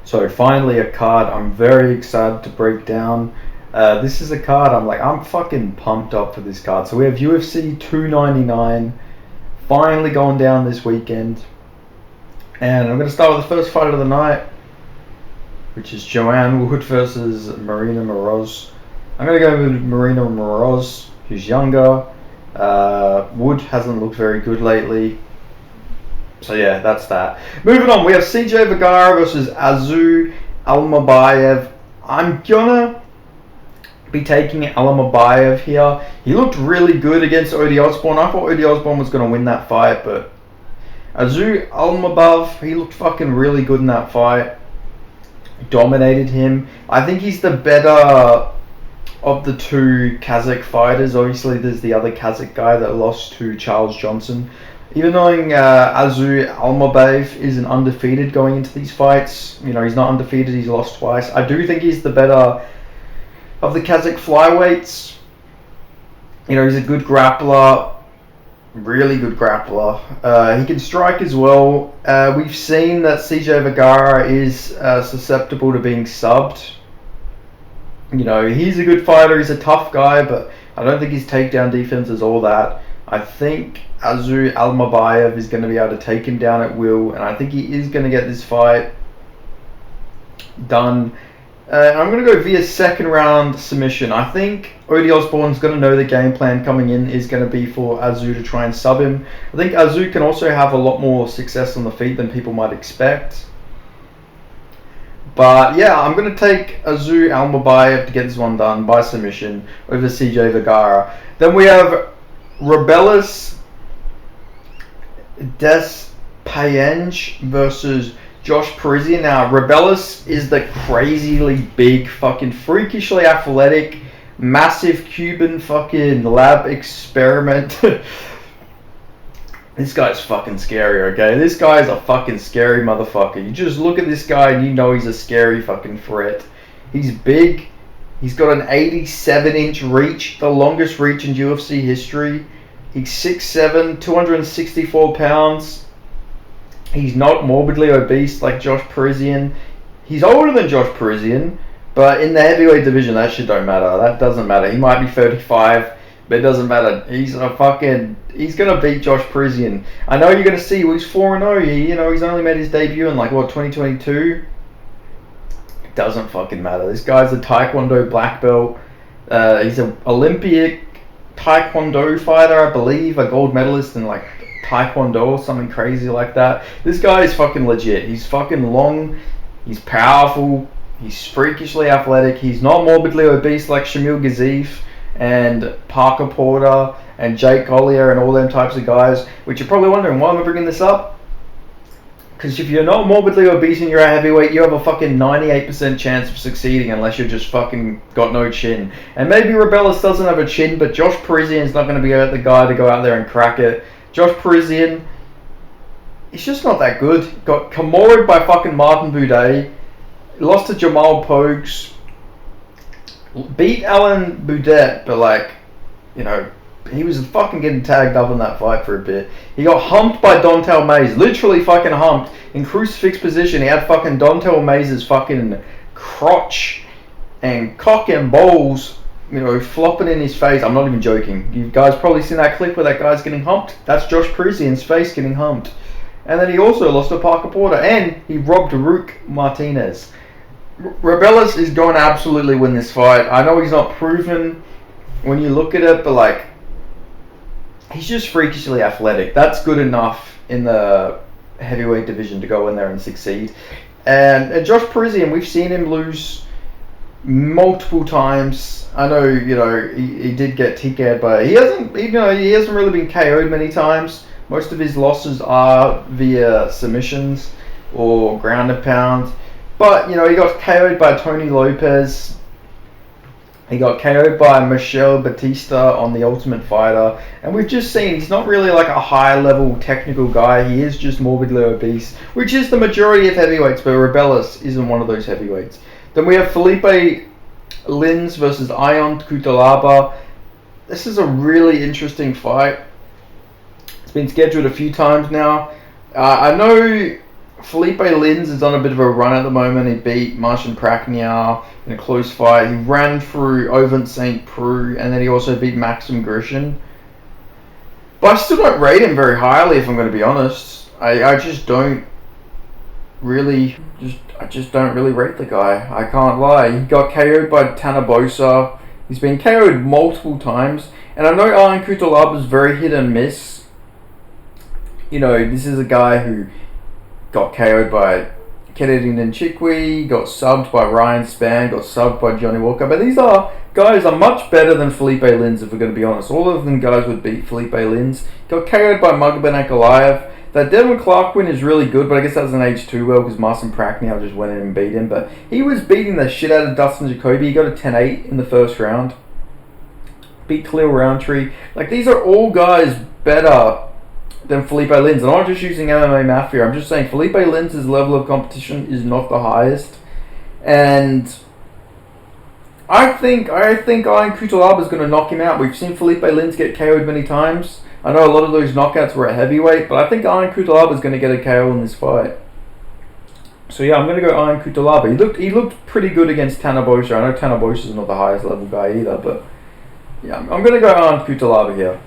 So finally a card I'm very excited to break down. This is a card I'm fucking pumped up for this card. So we have UFC 299 finally going down this weekend. And I'm going to start with the first fight of the night, which is Joanne Wood versus Marina Moroz. I'm going to go with Marina Moroz, who's younger. Wood hasn't looked very good lately. So yeah, that's that. Moving on, we have CJ Vergara versus Azu Almabayev. I'm gonna be taking Almabayev here. He looked really good against Odi Osbourne. I thought Odi Osbourne was gonna win that fight, but Azu Almabayev, he looked fucking really good in that fight. Dominated him. I think he's the better of the two Kazakh fighters. Obviously, there's the other Kazakh guy that lost to Charles Johnson. Even though Azu Almabayev isn't undefeated going into these fights, you know, he's not undefeated, he's lost twice. I do think he's the better of the Kazakh flyweights. You know, he's a good grappler, really good grappler. He can strike as well. We've seen that CJ Vergara is susceptible to being subbed. You know, he's a good fighter, he's a tough guy, but I don't think his takedown defense is all that. I think Azu Almabayev is going to be able to take him down at will, and I think he is going to get this fight done. I'm going to go via second round submission. I think Odi Osbourne's going to know the game plan coming in is going to be for Azu to try and sub him. I think Azu can also have a lot more success on the feet than people might expect. But yeah, I'm going to take Azu Almabayev to get this one done by submission over CJ Vergara. Then we have Rebelis Despayenge versus Josh Parisian. Now, Rebelis is the crazily big, fucking freakishly athletic, massive Cuban fucking lab experiment. This guy's fucking scary, okay? This guy's a fucking scary motherfucker. You just look at this guy and you know he's a scary fucking threat. He's big. He's got an 87-inch reach, the longest reach in UFC history. He's 6'7", 264 pounds. He's not morbidly obese like Josh Parisian. He's older than Josh Parisian, but in the heavyweight division, that shit don't matter. That doesn't matter. He might be 35, but it doesn't matter. He's gonna beat Josh Parisian. I know you're gonna see he's 4-0. You know, he's only made his debut in 2022. Doesn't fucking matter. This guy's a Taekwondo black belt. He's an Olympic Taekwondo fighter, I believe, a gold medalist in Taekwondo or something crazy like that. This guy is fucking legit. He's fucking long. He's powerful. He's freakishly athletic. He's not morbidly obese like Shamil Gazif and Parker Porter and Jake Collier and all them types of guys. Which you're probably wondering, why am I bringing this up? Because if you're not morbidly obese and you're a heavyweight, you have a fucking 98% chance of succeeding unless you're just fucking got no chin. And maybe Rebelis doesn't have a chin, but Josh Parisian's not going to be the guy to go out there and crack it. Josh Parisian, he's just not that good. Got Kimura'd by fucking Martin Buday. Lost to Jamal Pogues. Beat Alan Boudet, but he was fucking getting tagged up in that fight for a bit. He got humped by Dontel Mays. Literally fucking humped. In crucifix position, he had fucking Dontel Mays' fucking crotch and cock and balls, flopping in his face. I'm not even joking. You guys probably seen that clip where that guy's getting humped. That's Josh Parisian's face getting humped. And then he also lost to Parker Porter. And he robbed Rook Martinez. Rebelis is going to absolutely win this fight. I know he's not proven when you look at it, but he's just freakishly athletic. That's good enough in the heavyweight division to go in there and succeed. And Josh Parisian, we've seen him lose multiple times. I know, he did get TK'd, but he hasn't really been KO'd many times. Most of his losses are via submissions or ground and pound. But, he got KO'd by Tony Lopez. He got KO'd by Michel Batista on The Ultimate Fighter. And we've just seen he's not really a high-level technical guy. He is just morbidly obese, which is the majority of heavyweights, but Rebelis isn't one of those heavyweights. Then we have Felipe Lins versus Ion Cutelaba. This is a really interesting fight. It's been scheduled a few times now. I know Felipe Lins is on a bit of a run at the moment. He beat Marcin Prachnio in a close fight. He ran through Ovince St. Preux, and then he also beat Maxim Grishin. But I still don't rate him very highly, if I'm going to be honest. I just don't really rate the guy. I can't lie. He got KO'd by Tanner Boser. He's been KO'd multiple times, and I know Ion Cutelaba is very hit and miss. You know, this is a guy who got KO'd by Kennedy Nchikwi, got subbed by Ryan Spann, got subbed by Johnny Walker. But these guys are much better than Felipe Lins, if we're going to be honest. All of them guys would beat Felipe Lins. Got KO'd by Magomed Ankalaev. That Devin Clark win is really good, but I guess that doesn't age too well because Marcin Prachnio just went in and beat him. But he was beating the shit out of Dustin Jacoby. He got a 10-8 in the first round. Beat Khalil Roundtree. Like, these are all guys better than Felipe Lins. And I'm not just using MMA Mafia. I'm just saying Felipe Lins' level of competition is not the highest. And I think Ion Cutelaba is going to knock him out. We've seen Felipe Lins get KO'd many times. I know a lot of those knockouts were at heavyweight, but I think Ion Cutelaba is going to get a KO in this fight. So yeah, I'm going to go Ion Cutelaba. He looked pretty good against Tanner Boser. I know Tanner Boser is not the highest level guy either, but yeah, I'm going to go Ion Cutelaba here.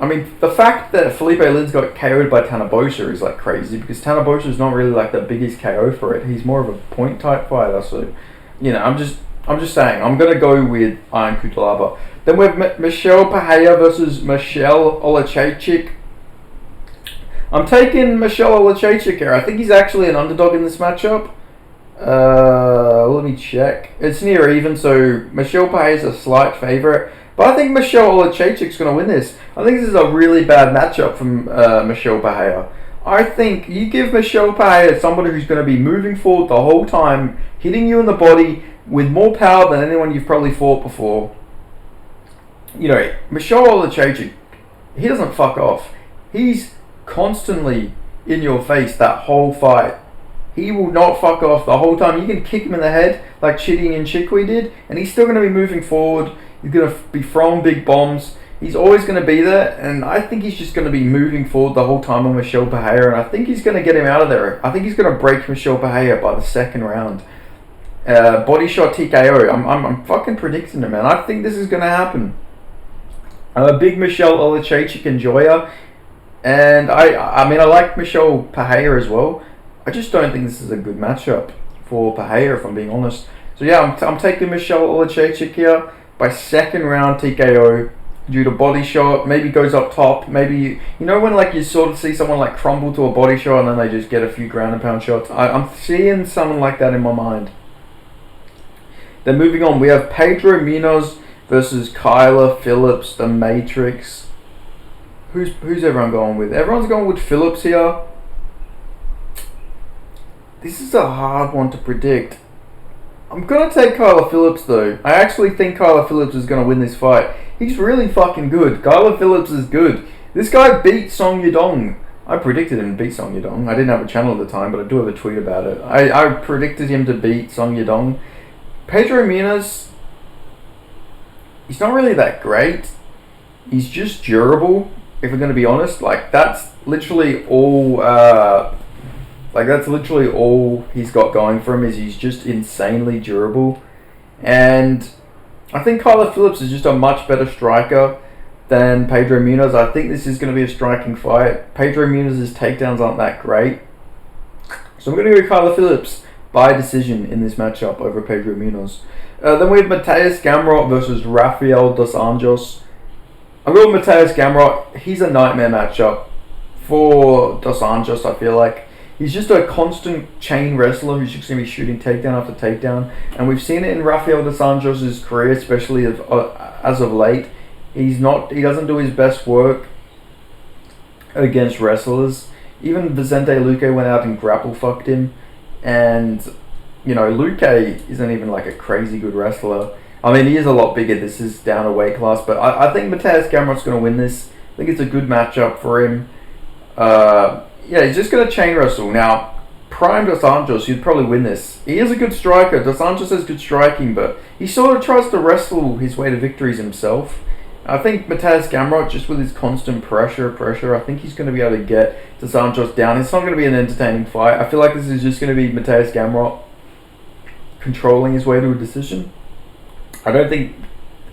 I mean, the fact that Felipe Lins got KO'd by Tanner Boser is like crazy, because Tanner Boser is not really like the biggest KO for it. He's more of a point type fighter. So, you know, I'm just saying, I'm going to go with Ion Cutelaba. Then we have Michelle Pereira versus Michelle Olachechik. I'm taking Michelle Olachechik here. I think he's actually an underdog in this matchup. Let me check. It's near even, so Michelle Pereira is a slight favourite. But I think Michelle Olachechik's going to win this. I think this is a really bad matchup from Michelle Pereira. I think you give Michelle Pereira somebody who's going to be moving forward the whole time, hitting you in the body with more power than anyone you've probably fought before. You know, Michelle Olachechik, he doesn't fuck off. He's constantly in your face that whole fight. He will not fuck off the whole time. You can kick him in the head like Chidi Nchikwi did, and he's still going to be moving forward. He's going to be throwing big bombs. He's always going to be there, and I think he's just going to be moving forward the whole time on Michelle Pereira, and I think he's going to get him out of there. I think he's going to break Michelle Pereira by the second round. Body shot TKO. I'm fucking predicting it, man. I think this is going to happen. I'm a big Michelle Olachechik enjoyer, and I mean I like Michelle Pereira as well. I just don't think this is a good matchup for Pereira, if I'm being honest. So yeah, I'm taking Michelle Olachechik here by second round TKO due to body shot. Maybe goes up top. Maybe you know when like you sort of see someone like crumble to a body shot and then they just get a few ground and pound shots. I'm seeing someone like that in my mind. Then moving on, we have Pedro Munoz versus Kyler Phillips, the Matrix. Who's everyone going with? Everyone's going with Phillips here. This is a hard one to predict. I'm going to take Kyler Phillips though. I actually think Kyler Phillips is going to win this fight. He's really fucking good. Kyler Phillips is good. This guy beat Song Yadong. I predicted him to beat Song Yadong. I didn't have a channel at the time, but I do have a tweet about it. I predicted him to beat Song Yadong. Pedro Munoz, he's not really that great. He's just durable, if we're going to be honest. Like, that's literally all he's got going for him, is he's just insanely durable. And I think Kyler Phillips is just a much better striker than Pedro Munoz. I think this is going to be a striking fight. Pedro Munoz's takedowns aren't that great. So I'm going to go Kyler Phillips by decision in this matchup over Pedro Munoz. Then we have Mateus Gamrot versus Rafael dos Anjos. I'm going with Mateus Gamrot. He's a nightmare matchup for dos Anjos, I feel like. He's just a constant chain wrestler who's just going to be shooting takedown after takedown. And we've seen it in Rafael dos Anjos' career, especially as of late. He doesn't do his best work against wrestlers. Even Vicente Luque went out and grapple fucked him. And, you know, Luque isn't even like a crazy good wrestler. I mean, he is a lot bigger. This is down a weight class. But I think Mateus Gamrot's going to win this. I think it's a good matchup for him. Yeah, he's just going to chain wrestle. Now, prime dos Anjos, he'd probably win this. He is a good striker. Dos Anjos has good striking, but he sort of tries to wrestle his way to victories himself. I think Mateusz Gamrot, just with his constant pressure, I think he's going to be able to get Dos Anjos down. It's not going to be an entertaining fight. I feel like this is just going to be Mateusz Gamrot controlling his way to a decision. I don't think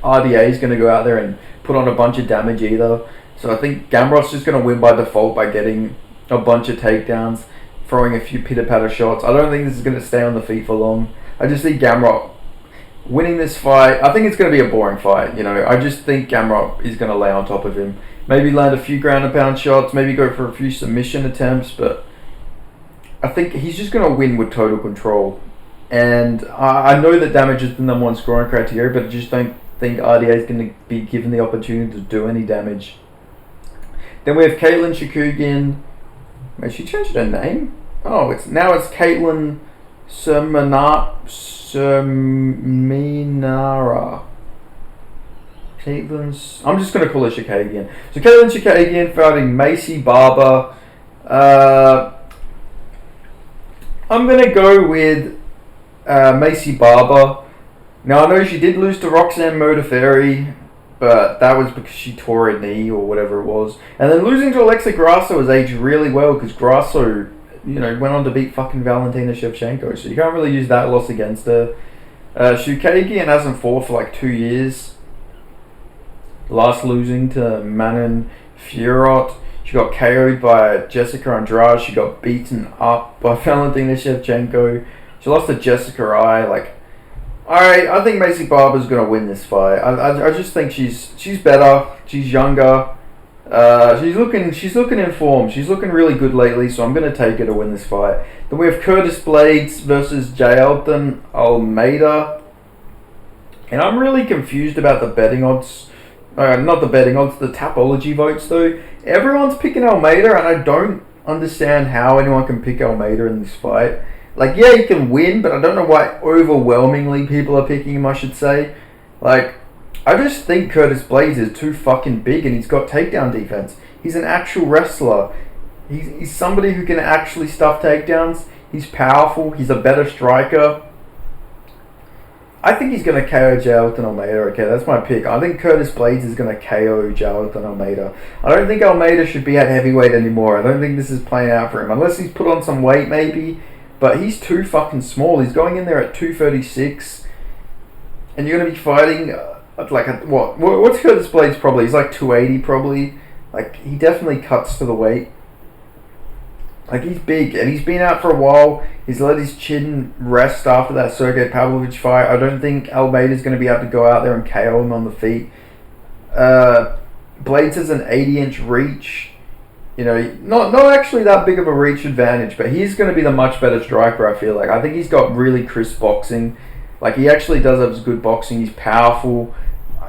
RDA is going to go out there and put on a bunch of damage either. So I think Gamrot's just going to win by default by getting a bunch of takedowns, throwing a few pitter-patter shots. I don't think this is going to stay on the feet for long. I just see Gamrot winning this fight. I think it's going to be a boring fight. I just think Gamrot is going to lay on top of him. Maybe land a few ground-and-pound shots, maybe go for a few submission attempts, but I think he's just going to win with total control. And I know that damage is the number one scoring criteria, but I just don't think RDA is going to be given the opportunity to do any damage. Then we have Caitlin Chookagian. May she changed her name? Oh, it's Caitlin Serminara. I'm just going to call her Chookagian. So Caitlin Chookagian fighting Macy Barber. I'm going to go with Macy Barber. Now I know she did lose to Roxanne Modafferi, but that was because she tore a knee or whatever it was. And then losing to Alexa Grasso has aged really well because Grasso, went on to beat fucking Valentina Shevchenko, so you can't really use that loss against her. Chookagian hasn't fought for like 2 years. Last losing to Manon Fiorot. She got KO'd by Jessica Andrade. She got beaten up by Valentina Shevchenko. She lost to Jessica Alright, I think Macy Barber's gonna win this fight. I just think she's better. She's younger. She's looking in form. She's looking really good lately, so I'm gonna take her to win this fight. Then we have Curtis Blades versus Jailton Almeida, and I'm really confused about the betting odds. Not the betting odds, the Tapology votes though. Everyone's picking Almeida, and I don't understand how anyone can pick Almeida in this fight. Like, yeah, he can win, but I don't know why overwhelmingly people are picking him, I should say. Like, I just think Curtis Blades is too fucking big and he's got takedown defense. He's an actual wrestler. He's somebody who can actually stuff takedowns. He's powerful. He's a better striker. I think he's going to KO Jailton Almeida. Okay, that's my pick. I think Curtis Blades is going to KO Jailton Almeida. I don't think Almeida should be at heavyweight anymore. I don't think this is playing out for him. Unless he's put on some weight, maybe. But he's too fucking small. He's going in there at 236. And you're going to be fighting... What's Curtis Blades probably? He's like 280 probably. Like, he definitely cuts to the weight. Like, he's big, and he's been out for a while. He's let his chin rest after that Sergey Pavlovich fight. I don't think Almeida's going to be able to go out there and KO him on the feet. Blades has an 80-inch reach. Not actually that big of a reach advantage, but he's going to be the much better striker, I feel like. I think he's got really crisp boxing. Like, he actually does have good boxing. He's powerful.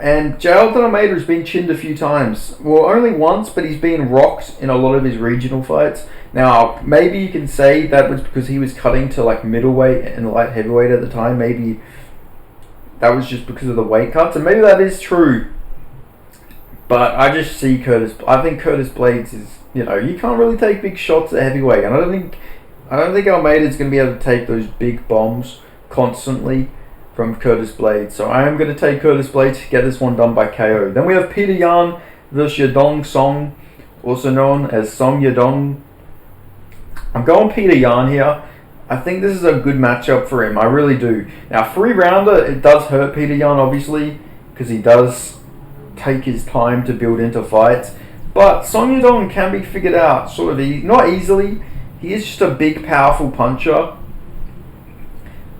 And Jailton Almeida has been chinned a few times. Well, only once, but he's been rocked in a lot of his regional fights. Now, maybe you can say that was because he was cutting to like middleweight and light heavyweight at the time. Maybe that was just because of the weight cuts, and maybe that is true. But I just see I think Curtis Blades is, you can't really take big shots at heavyweight, and I don't think Almeida's going to be able to take those big bombs constantly from Curtis Blades. So I am going to take Curtis Blades to get this one done by KO. Then we have Peter Yan versus Yadong Song, also known as Song Yadong. I'm going Peter Yan here. I think this is a good matchup for him. I really do. Now, 3-rounder, it does hurt Peter Yan, obviously, because he does take his time to build into fights. But Song Yadong can be figured out, sort of not easily. He is just a big, powerful puncher.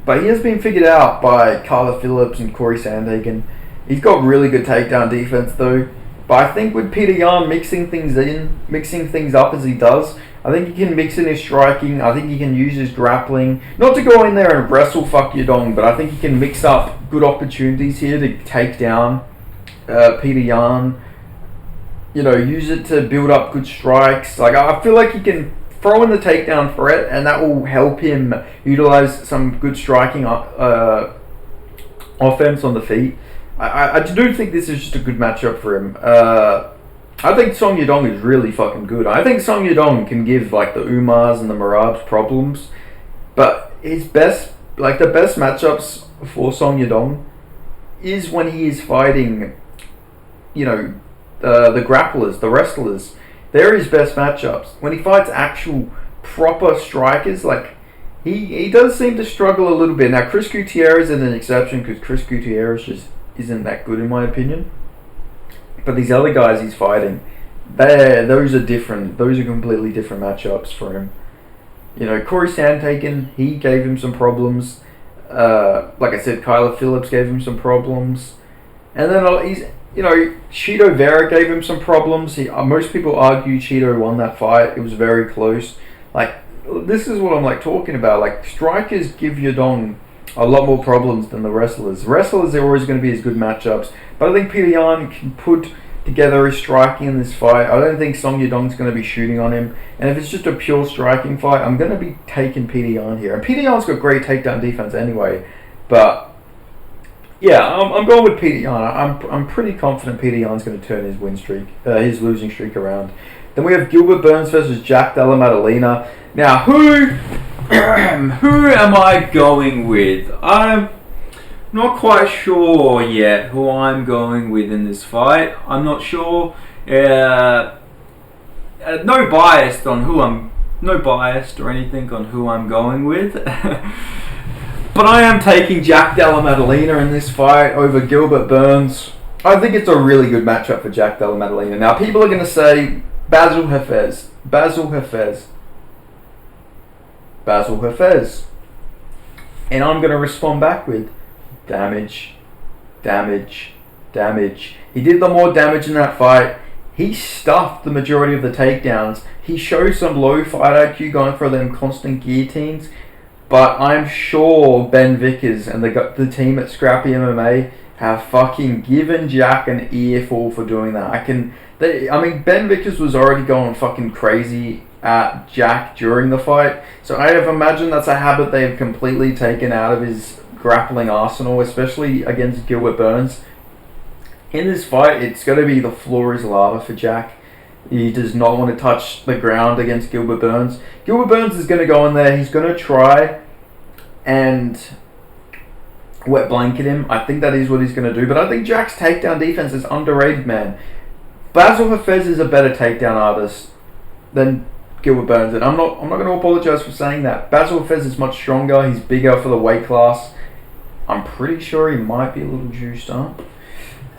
But he has been figured out by Carla Phillips and Corey Sandhagen. He's got really good takedown defense though. But I think with Peter Yan mixing things up as he does, I think he can mix in his striking. I think he can use his grappling. Not to go in there and wrestle fuck Yadong, but I think he can mix up good opportunities here to take down Peter Yan. Use it to build up good strikes. Like, I feel like he can throw in the takedown threat, and that will help him utilize some good striking offense on the feet. I do think this is just a good matchup for him. I think Song Yadong is really fucking good. I think Song Yadong can give like the Umars and the Marabs problems, but the best matchups for Song Yadong is when he is fighting the grapplers, the wrestlers. They're his best matchups. When he fights actual proper strikers, like he does seem to struggle a little bit. Now Chris Gutierrez is an exception because Chris Gutierrez just isn't that good in my opinion. But these other guys he's fighting, those are different. Those are completely different matchups for him. Corey Sandhagen, he gave him some problems. Like I said, Kyler Phillips gave him some problems. And then Cheeto Vera gave him some problems. Most people argue Cheeto won that fight. It was very close. Like, this is what I'm like talking about. Like, strikers give Yadong a lot more problems than the wrestlers. Wrestlers are always going to be as good matchups. But I think Peter Yan can put together his striking in this fight. I don't think Song Yadong's going to be shooting on him. And if it's just a pure striking fight, I'm going to be taking Peter Yan here. And Peter Yan's got great takedown defense anyway. But yeah, I'm going with Peter Yan. I'm pretty confident Peter Yan's going to turn his losing streak around. Then we have Gilbert Burns versus Jack Della Maddalena. Now, who am I going with? I'm not quite sure yet who I'm going with in this fight. I'm not sure. No biased or anything on who I'm going with. But I am taking Jack Della Maddalena in this fight over Gilbert Burns. I think it's a really good matchup for Jack Della Maddalena. Now, people are going to say Basil Hafez. And I'm going to respond back with damage. He did the more damage in that fight. He stuffed the majority of the takedowns. He showed some low fight IQ going for them constant guillotines. But I'm sure Ben Vickers and the team at Scrappy MMA have fucking given Jack an earful for doing that. Ben Vickers was already going fucking crazy at Jack during the fight. So I have imagined that's a habit they have completely taken out of his grappling arsenal, especially against Gilbert Burns. In this fight, it's going to be the floor is lava for Jack. He does not want to touch the ground against Gilbert Burns. Gilbert Burns is going to go in there. He's going to try and wet blanket him. I think that is what he's going to do. But I think Jack's takedown defense is underrated, man. Basil Hafez is a better takedown artist than Gilbert Burns. And I'm not going to apologize for saying that. Basil Hafez is much stronger. He's bigger for the weight class. I'm pretty sure he might be a little juiced up.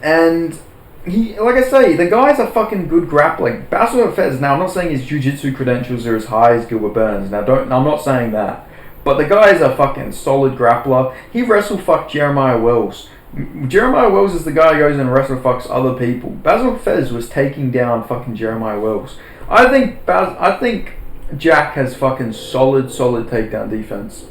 And he, like I say, the guy's a fucking good grappling. Basil Hafez, now I'm not saying his jiu-jitsu credentials are as high as Gilbert Burns. I'm not saying that. But the guy is a fucking solid grappler. He wrestle-fucked Jeremiah Wells. Jeremiah Wells is the guy who goes and wrestle-fucks other people. Basil Hafez was taking down fucking Jeremiah Wells. I think Jack has fucking solid takedown defense.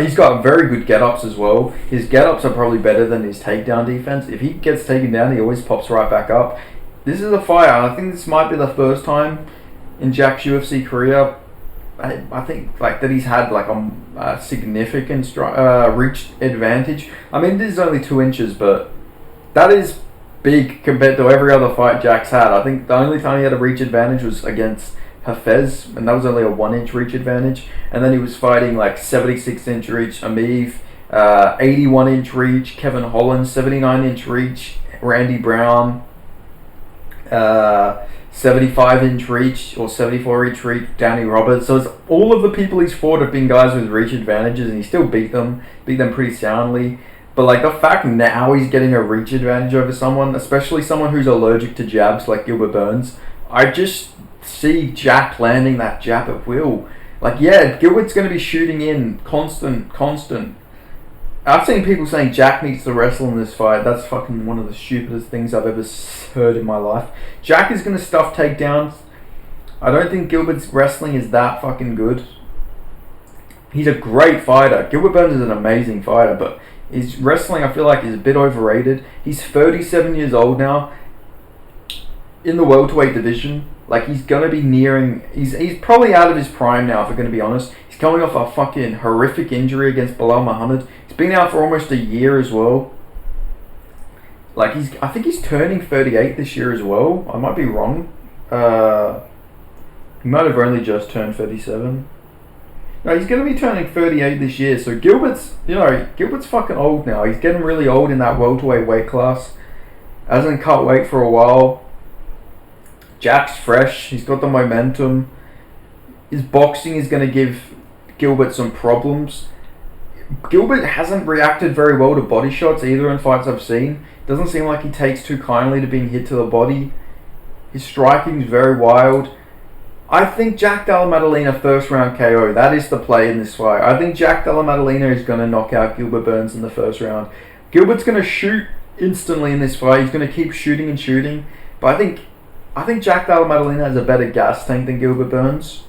He's got very good get-ups as well. His get-ups are probably better than his takedown defense. If he gets taken down, he always pops right back up. This is a fight. I think this might be the first time in Jack's UFC career, I think, like, that he's had like a significant reach advantage. I mean, this is only 2 inches, but that is big compared to every other fight Jack's had. I think the only time he had a reach advantage was against Hafez, and that was only a 1-inch reach advantage. And then he was fighting like 76-inch reach Ameev, 81-inch reach Kevin Holland, 79-inch reach Randy Brown, 75-inch reach or 74-inch reach Danny Roberts. So it's all of the people he's fought have been guys with reach advantages, and he still beat them pretty soundly. But like the fact now he's getting a reach advantage over someone, especially someone who's allergic to jabs like Gilbert Burns, I just see Jack landing that jab at will. Like, yeah, Gilbert's going to be shooting in constant. I've seen people saying Jack needs to wrestle in this fight. That's fucking one of the stupidest things I've ever heard in my life. Jack is going to stuff takedowns. I don't think Gilbert's wrestling is that fucking good. He's a great fighter. Gilbert Burns is an amazing fighter, but his wrestling, I feel like, is a bit overrated. He's 37 years old now. In the welterweight division, like, he's gonna be nearing. He's probably out of his prime now, if we're gonna be honest. He's coming off a fucking horrific injury against Bilal Muhammad. He's been out for almost a year as well. Like, I think he's turning 38 this year as well. I might be wrong. He might have only just turned 37. No, he's going to be turning 38 this year. So Gilbert's fucking old now. He's getting really old in that welterweight weight class. Hasn't cut weight for a while. Jack's fresh. He's got the momentum. His boxing is going to give Gilbert some problems. Gilbert hasn't reacted very well to body shots either in fights I've seen. Doesn't seem like he takes too kindly to being hit to the body. His striking is very wild. I think Jack Della Maddalena first round KO. That is the play in this fight. I think Jack Della Maddalena is going to knock out Gilbert Burns in the first round. Gilbert's going to shoot instantly in this fight. He's going to keep shooting and shooting. But I think Jack Della Maddalena has a better gas tank than Gilbert Burns.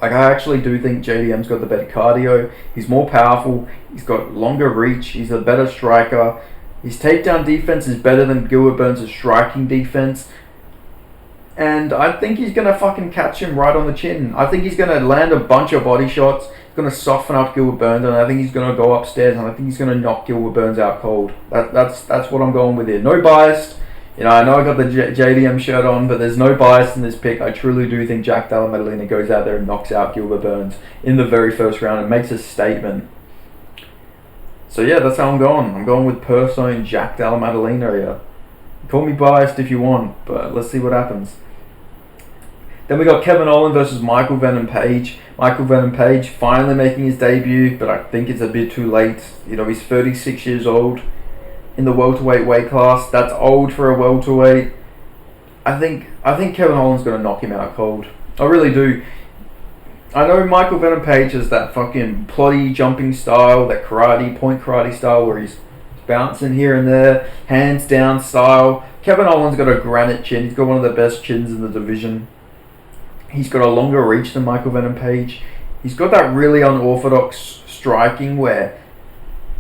Like, I actually do think JDM's got the better cardio. He's more powerful. He's got longer reach. He's a better striker. His takedown defense is better than Gilbert Burns' striking defense. And I think he's going to fucking catch him right on the chin. I think he's going to land a bunch of body shots. He's going to soften up Gilbert Burns. And I think he's going to go upstairs. And I think he's going to knock Gilbert Burns out cold. That's what I'm going with here. No bias. I know I got the JDM shirt on, but there's no bias in this pick. I truly do think Jack Della Maddalena goes out there and knocks out Gilbert Burns in the very first round and makes a statement. So yeah, that's how I'm going. I'm going with Perso Jack Della Maddalena here. Call me biased if you want, but let's see what happens. Then we got Kevin Olin versus Michael Venom Page. Michael Venom Page finally making his debut, but I think it's a bit too late. He's 36 years old. In the welterweight weight class, that's old for a welterweight. I think Kevin Holland's gonna knock him out cold. I really do. I know Michael Venom Page has that fucking plotty jumping style, that point karate style where he's bouncing here and there, hands down style. Kevin Holland's got a granite chin. He's got one of the best chins in the division. He's got a longer reach than Michael Venom Page. He's got that really unorthodox striking where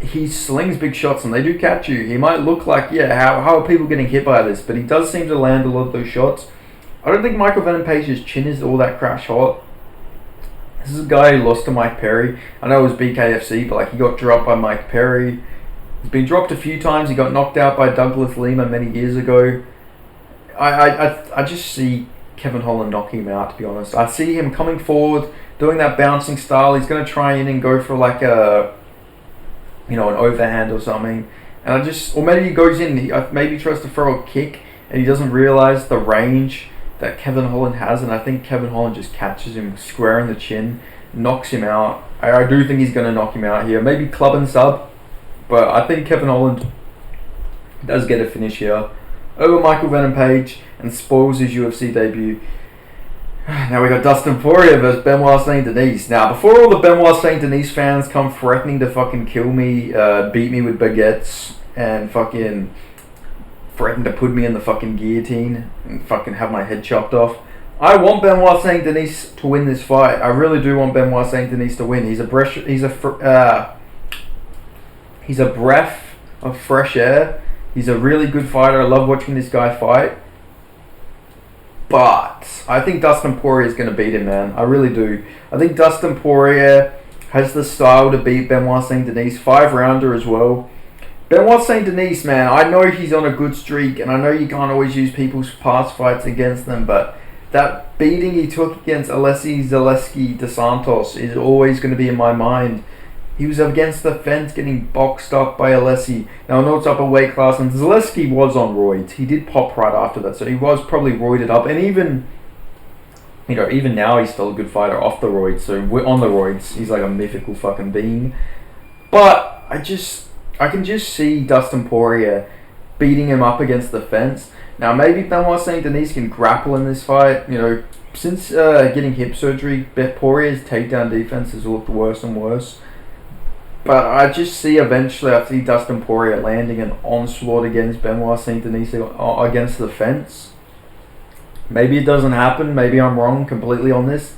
he slings big shots and they do catch you. He might look like, how are people getting hit by this? But he does seem to land a lot of those shots. I don't think Michael Venom Page's chin is all that crash hot. This is a guy who lost to Mike Perry. I know it was BKFC, but he got dropped by Mike Perry. He's been dropped a few times. He got knocked out by Douglas Lima many years ago. I just see Kevin Holland knocking him out, to be honest. I see him coming forward, doing that bouncing style. He's going to try in and go for an overhand or something, and or maybe he goes in, maybe tries to throw a kick, and he doesn't realize the range that Kevin Holland has, and I think Kevin Holland just catches him square in the chin, knocks him out. I do think he's going to knock him out here, maybe club and sub, but I think Kevin Holland does get a finish here over Michael Venom Page and spoils his UFC debut. Now we got Dustin Poirier versus Benoit Saint-Denis. Now, before all the Benoit Saint-Denis fans come threatening to fucking kill me, beat me with baguettes, and fucking threaten to put me in the fucking guillotine and fucking have my head chopped off, I want Benoit Saint-Denis to win this fight. I really do want Benoit Saint-Denis to win. He's a breath of fresh air. He's a really good fighter. I love watching this guy fight. But I think Dustin Poirier is going to beat him, man. I really do. I think Dustin Poirier has the style to beat Benoit Saint-Denis. 5-rounder as well. Benoit Saint-Denis, man, I know he's on a good streak, and I know you can't always use people's past fights against them, but that beating he took against Alessi Zaleski dos Santos is always going to be in my mind. He was against the fence getting boxed up by Alessi. Now, I know it's up a weight class, and Zaleski was on roids. He did pop right after that, so he was probably roided up. And even now, he's still a good fighter off the roids. So on the roids, he's like a mythical fucking being. But I can just see Dustin Poirier beating him up against the fence. Now, maybe Benoit Saint-Denis can grapple in this fight. Since getting hip surgery, Poirier's takedown defense has looked worse and worse. But I just see eventually, I see Dustin Poirier landing an onslaught against Benoit Saint-Denis against the fence. Maybe it doesn't happen. Maybe I'm wrong completely on this.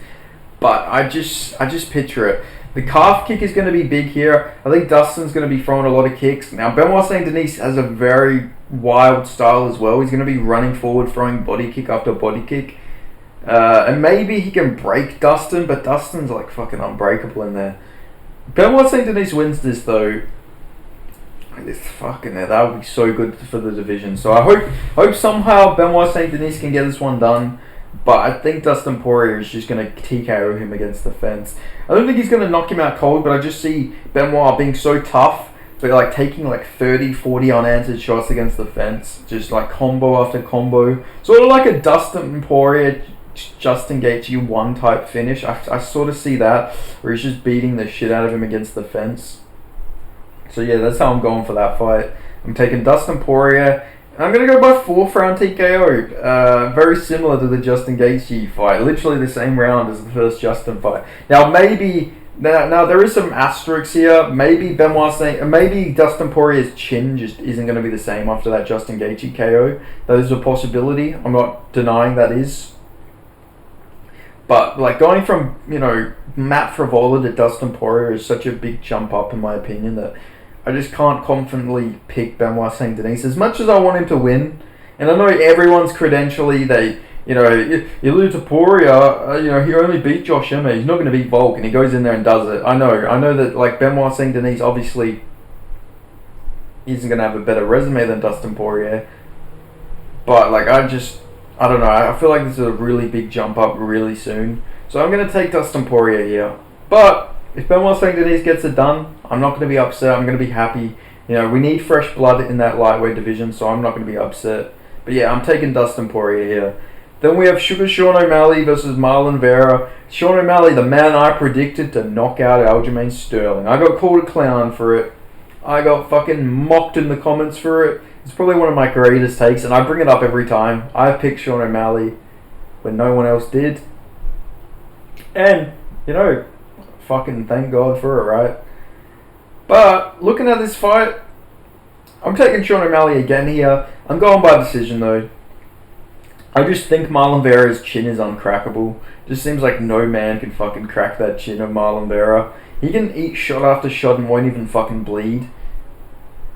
But I just picture it. The calf kick is going to be big here. I think Dustin's going to be throwing a lot of kicks. Now, Benoit Saint-Denis has a very wild style as well. He's going to be running forward, throwing body kick after body kick. And maybe he can break Dustin, but Dustin's like fucking unbreakable in there. Benoit Saint-Denis wins this though. This fucking that would be so good for the division. So I hope somehow Benoit Saint-Denis can get this one done. But I think Dustin Poirier is just going to TKO him against the fence. I don't think he's going to knock him out cold, but I just see Benoit being so tough, but like taking like 30, 40 unanswered shots against the fence. Just like combo after combo. Sort of like a Dustin Poirier, Justin Gaethje 1 type finish. I sort of see that, where he's just beating the shit out of him against the fence. So yeah, that's how I'm going for that fight. I'm taking Dustin Poirier. I'm going to go by 4th round TKO. Very similar to the Justin Gaethje fight. Literally the same round as the first Justin fight. Now maybe... Now there is some asterisks here. Maybe maybe Dustin Poirier's chin just isn't going to be the same after that Justin Gaethje KO. That is a possibility. I'm not denying that is. But like going from, you know, Matt Frivola to Dustin Poirier is such a big jump up in my opinion that I just can't confidently pick Benoit Saint-Denis as much as I want him to win. And I know everyone's credentially, you know, you lose to Poirier, you know, he only beat Josh Emmett. He's not going to beat Volk, and he goes in there and does it. I know that, like, Benoit Saint-Denis obviously isn't going to have a better resume than Dustin Poirier. But, like, I don't know. I feel like this is a really big jump up really soon. So I'm going to take Dustin Poirier here. But if Benoit Saint-Denis gets it done, I'm not going to be upset. I'm going to be happy. You know, we need fresh blood in that lightweight division, so I'm not going to be upset. But yeah, I'm taking Dustin Poirier here. Then we have Sugar Sean O'Malley versus Marlon Vera. Sean O'Malley, the man I predicted to knock out Aljamain Sterling. I got called a clown for it. I got fucking mocked in the comments for it. It's probably one of my greatest takes, and I bring it up every time. I picked Sean O'Malley when no one else did. And, you know, fucking thank God for it, right? But, looking at this fight, I'm taking Sean O'Malley again here. I'm going by decision, though. I just think Marlon Vera's chin is uncrackable. Just seems like no man can fucking crack that chin of Marlon Vera. He can eat shot after shot and won't even fucking bleed.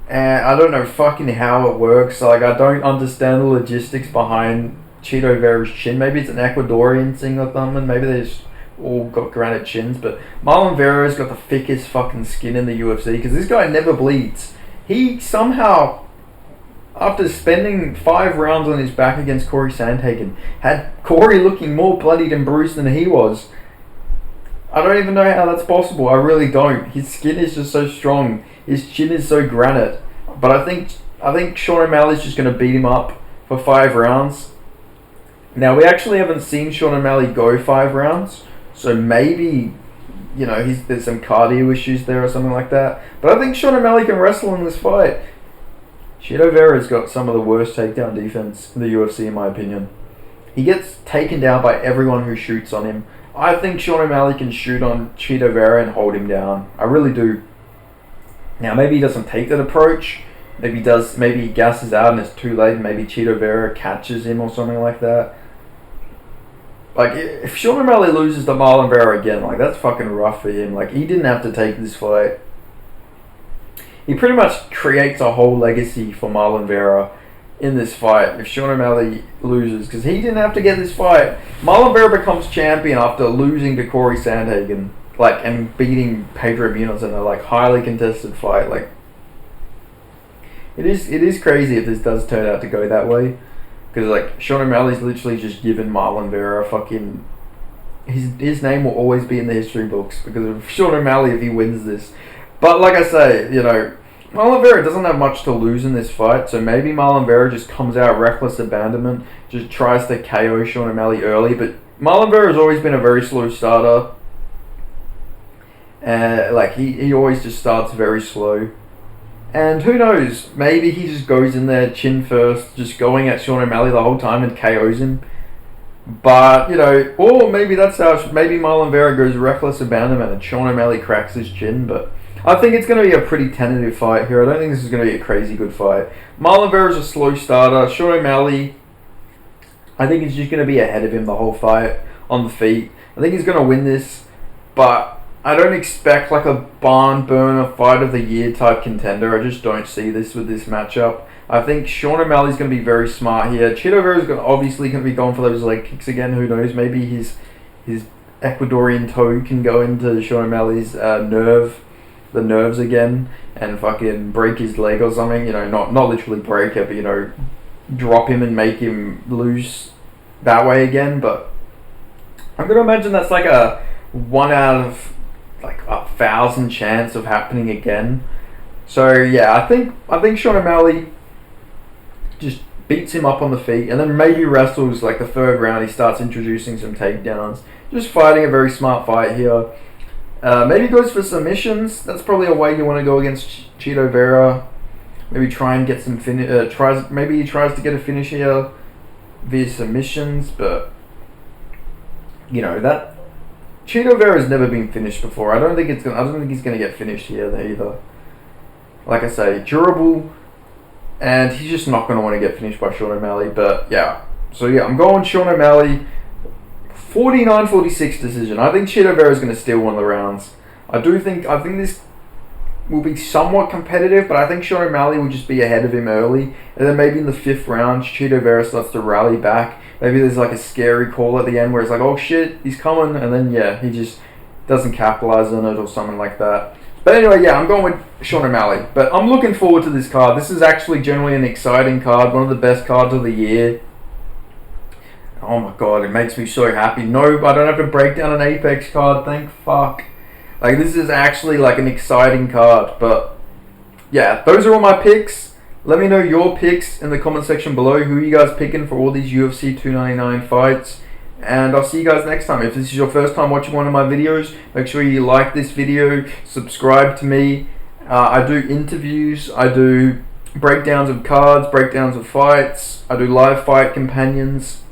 And I don't know fucking how it works. Like, I don't understand the logistics behind Chito Vera's chin. Maybe it's an Ecuadorian thing or something. Maybe they just all got granite chins. But Marlon Vera's got the thickest fucking skin in the UFC because this guy never bleeds. He somehow, after spending 5 rounds on his back against Corey Sandhagen, had Corey looking more bloodied and bruised than he was. I don't even know how that's possible. I really don't. His skin is just so strong. His chin is so granite. But I think Sean O'Malley's just going to beat him up for 5 rounds. Now, we actually haven't seen Sean O'Malley go 5 rounds. So maybe, you know, there's some cardio issues there or something like that. But I think Sean O'Malley can wrestle in this fight. Chito Vera's got some of the worst takedown defense in the UFC, in my opinion. He gets taken down by everyone who shoots on him. I think Sean O'Malley can shoot on Chito Vera and hold him down. I really do. Now, maybe he doesn't take that approach. Maybe he does. Maybe he gasses out and it's too late. Maybe Chito Vera catches him or something like that. Like, if Sean O'Malley loses to Marlon Vera again, like, that's fucking rough for him. Like, he didn't have to take this fight. He pretty much creates a whole legacy for Marlon Vera in this fight if Sean O'Malley loses, because he didn't have to get this fight. Marlon Vera becomes champion after losing to Corey Sandhagen, like, and beating Pedro Munoz in a like highly contested fight. Like, it is crazy if this does turn out to go that way, because like Sean O'Malley's literally just given Marlon Vera fucking his name will always be in the history books because of Sean O'Malley if he wins this. But like I say, you know, Marlon Vera doesn't have much to lose in this fight, so maybe Marlon Vera just comes out reckless abandonment, just tries to KO Sean O'Malley early, but Marlon Vera has always been a very slow starter. Like, he always just starts very slow. And who knows, maybe he just goes in there chin first, just going at Sean O'Malley the whole time and KOs him. But, you know, or maybe that's how, maybe Marlon Vera goes reckless abandonment and Sean O'Malley cracks his chin, but I think it's going to be a pretty tentative fight here. I don't think this is going to be a crazy good fight. Marlon Vera is a slow starter. Sean O'Malley, I think he's just going to be ahead of him the whole fight on the feet. I think he's going to win this, but I don't expect like a barn burner fight of the year type contender. I just don't see this with this matchup. I think Sean O'Malley's going to be very smart here. Chito Vera's obviously going to be going for those leg kicks again. Who knows? Maybe his Ecuadorian toe can go into Sean O'Malley's the nerves again and fucking break his leg or something, you know, not literally break it, but, you know, drop him and make him lose that way again, but I'm gonna imagine that's like a 1 out of like 1,000 chance of happening again. So yeah, I think Sean O'Malley just beats him up on the feet, and then maybe wrestles like the third round. He starts introducing some takedowns, just fighting a very smart fight here. Maybe goes for submissions. That's probably a way you want to go against Chito Vera. Maybe try and get some maybe he tries to get a finish here via submissions, but you know that Chito Vera has never been finished before. I don't think he's gonna get finished here either. Like I say, durable, and he's just not gonna want to get finished by Sean O'Malley. But yeah, so yeah, I'm going Sean O'Malley, 49-46 decision. I think Chito Vera is gonna steal one of the rounds. I think this will be somewhat competitive, but I think Sean O'Malley will just be ahead of him early, and then maybe in the 5th round, Chito Vera starts to rally back. Maybe there's like a scary call at the end where it's like, oh shit, he's coming, and then yeah, he just doesn't capitalize on it or something like that. But anyway, yeah, I'm going with Sean O'Malley. But I'm looking forward to this card. This is actually generally an exciting card, one of the best cards of the year. Oh my god, it makes me so happy. No, I don't have to break down an Apex card, thank fuck. Like, this is actually like an exciting card. But yeah, those are all my picks. Let me know your picks in the comment section below. Who are you guys picking for all these UFC 299 fights? And I'll see you guys next time. If this is your first time watching one of my videos, make sure you like this video, subscribe to me. I do interviews, I do breakdowns of cards, breakdowns of fights, I do live fight companions.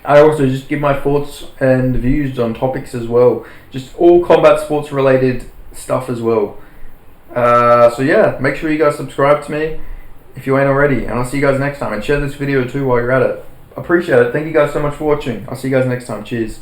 I also just give my thoughts and views on topics as well. Just all combat sports related stuff as well. So yeah, make sure you guys subscribe to me if you ain't already. And I'll see you guys next time. And share this video too while you're at it. Appreciate it. Thank you guys so much for watching. I'll see you guys next time. Cheers.